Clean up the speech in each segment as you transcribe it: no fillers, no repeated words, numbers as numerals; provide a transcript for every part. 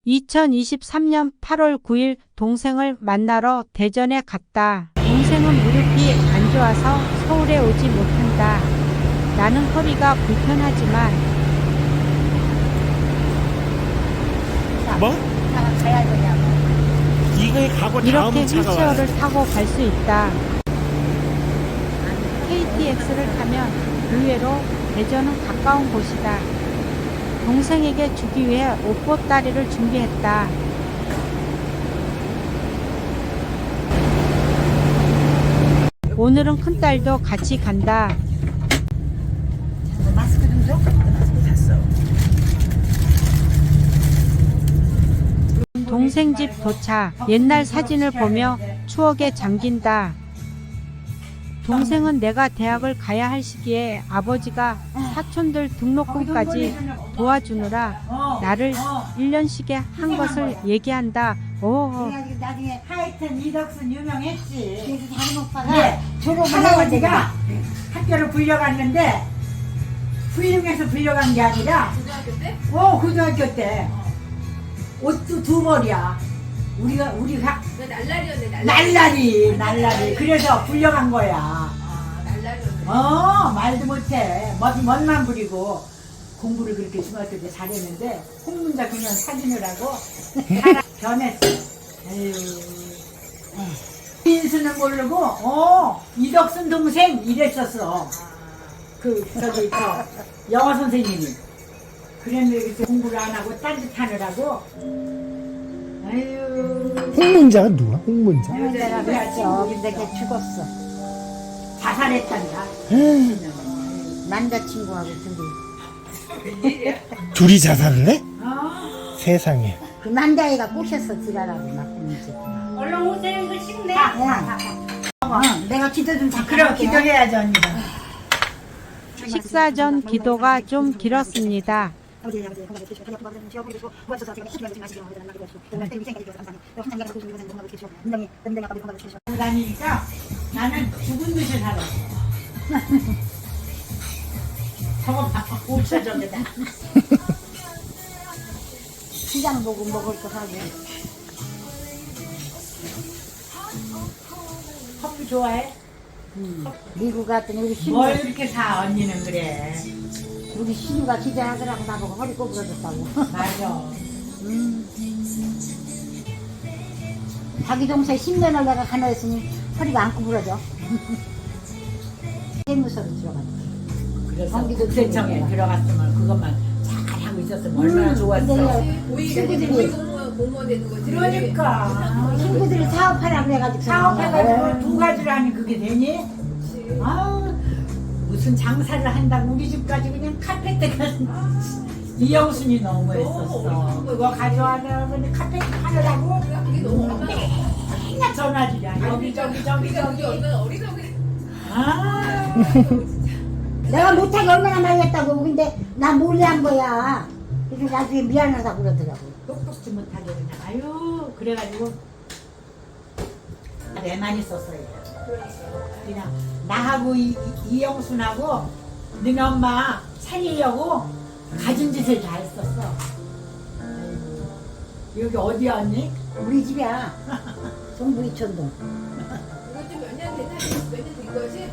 2023년 8월 9일 동생을 만나러 대전에 갔다. 동생은 무릎이 안 좋아서 서울에 오지 못한다. 나는 허리가 불편하지만 뭐? 가야 되냐고. 이거에 가고 이렇게 다음 차가 와요. 휠체어를 타고 갈 수 있다. KTX를 타면 의외로 대전은 가까운 곳이다. 동생에게 주기 위해 옷보따리를 준비했다. 오늘은 큰딸도 같이 간다. 마스크 좀 줘. 동생 집 도착. 옛날 사진을 보며 추억에 잠긴다. 동생은 내가 대학을 가야 할 시기에 아버지가 사촌들 등록금까지 도와주느라 나를 1년씩에 한 것을 얘기한다. 오, 그래가지고 나중에 하여튼 이덕순 유명했지. 그래서 다른 오빠가 네. 졸업을 할아버지가 해가지고 학교를 불려갔는데 부임해서 불려간 게 아니라 고등학교 때? 고등학교 때 옷도 두 벌이야. 우리가 나 날라리였네. 날라리. 그래서 불려간 거야. 아, 날라리였네. 말도 못해. 멋만 부리고 공부를 그렇게 중학교 때 잘했는데 홍문자 그냥 사진을 하고 변했어. 에휴. 인수는 모르고 이덕순 동생 이랬었어. 저 영어 선생님이. 그랬는데 그래서 공부를 안 하고 딴짓 하느라고. 아유. 홍문자가 누가? 홍문자? 내가 그랬죠. 근데 걔 죽었어. 자살했단다. 남자친구하고 둘이. 둘이 자살을 해? 어. 세상에. 그 남자애가 꼬셨어. 지랄하고 막 이제. 얼른 오세요. 이거 식네. 내가 기도 좀 잠깐 그럼 할게. 기도해야죠, 언니가. 식사 전 기도가 좀 길었습니다. 다니니까 나는 죽은 듯이 살아. 저거 봐, 5초 전에다. 시장 보고 먹을 거 사고. 커피 좋아해? 미국 갔더니 우리 신우, 뭘 이렇게 사, 언니는 그래. 우리 신우가 기대하더라고. 나보고 허리 꼬부러졌다고. 맞아. 자기 동생 10년을 내가 간호했으니 허리가 안 구부러져. 세무서로 들어갔지. 그래서 경기도 국세청에 들어가. 들어갔으면 그것만 잘하고 있었으면 얼마나 좋았어. 근데 고위 공무원 되는 거지. 그러니까. 친구들이 사업하라 그래가지고. 사업해가지고 두 가지를 하니 그게 되니? 아우, 무슨 장사를 한다고 우리 집까지 그냥 카페트 가서 이영순이 너무했었어. 그거 가져와서 근데 카페트 하느라고 그게 너무 얼마나 맨날 전화질이야. 여기저기. 얼마나 어리석이. 아, 내가 못하게 얼마나 많이 했다고. 근데 나 몰래 한 거야. 그래서 나중에 미안하다고 그러더라고. 똑똑지 못하게 그냥 아유 그래가지고 애만 있었어요. 그냥 나하고 이영순하고 너네 엄마 살리려고 가진 짓을 다 했었어. 아이고, 여기 어디야 언니? 우리 집이야. 동부이촌동. 이거 좀 몇 년 됐나? 몇 년 된 거지?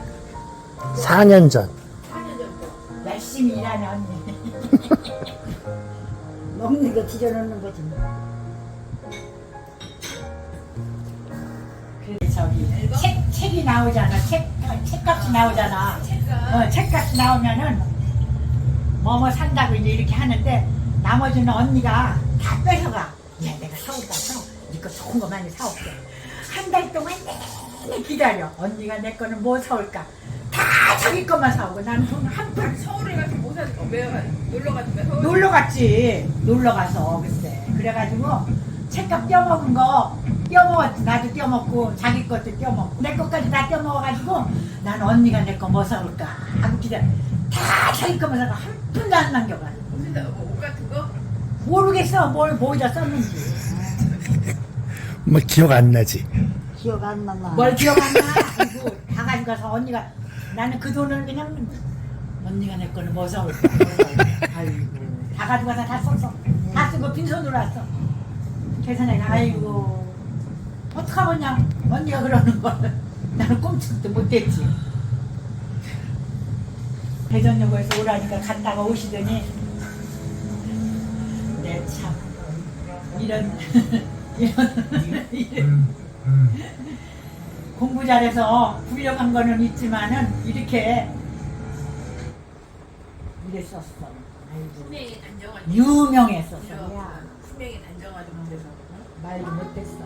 4년 전. 4년 정도. 열심히 일하네 언니. 먹는 거 뒤져놓는 거지. 그래 저기 책이 나오잖아. 책값이 나오잖아. 책값이 나오면은 뭐뭐 산다고 이제 이렇게 하는데 나머지는 언니가 다 뺏어가. 야 내가 사올까 니거 좋은 거 많이 사올게. 한 달 동안 내내 기다려. 언니가 내 거는 뭐 사올까. 다 자기 것만 사오고 나는 돈 한 푼. 서울에 가서 뭐 사는 거? 왜 놀러 갔는데 서울? 놀러 갔지. 놀러 가서 그때. 그래가지고 책값 떼어먹은 거 떼어먹었지. 나도 떼어먹고 자기 것도 떼어먹고 내 것까지 다 떼어먹어가지고 난 언니가 내 거 뭐 사올까 하고 기다려. 다 자기 것만 사고 한 푼도 안 남겨가. 무슨 옷 같은 거? 모르겠어. 뭐에다 썼는지. 뭐 기억 안 나지? 기억 안 나나. 뭘 기억 안 나. 아이고 다 가져가서 언니가 나는 그 돈을 그냥 언니가 내 거는 뭐 사올까. 아이고 다 가져가서 다 썼어. 다 쓰고 빈손으로 왔어. 그래서 내가 아이고 어떡하겠냐 언니가 그러는 걸 나는 꼼짝도 못했지. 대전역에서 오라니까 갔다가 오시더니 내 참 이런 공부 잘해서 훌륭한 거는 있지만은 이렇게 이랬었어. 아이고. 분명히 단정하지. 유명했었어. 분명히 단정하지 못해서. 말도 못했어.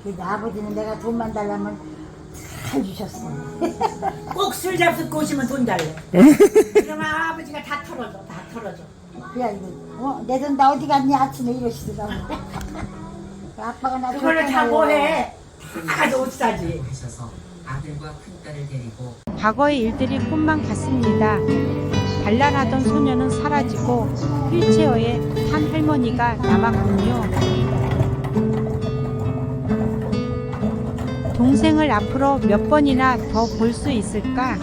그래도 아버지는 내가 돈만 달라면 잘 주셨어. 꼭 술 잡수 꼬시면 돈 달래. 그러면 아버지가 다 털어줘, 다 털어줘. 그래 이거 내 돈 다 어디 갔니 아침에 이러시더라고. 아빠가 나 그거를 다 줬잖아요. 뭐해? 다 가져 옷 사지. 하셔서 아들과 큰딸을 데리고 과거의 일들이 꿈만 같습니다. 발랄하던 소녀는 사라지고 휠체어에 한 할머니가 남았군요. 동생을 앞으로 몇 번이나 더 볼 수 있을까?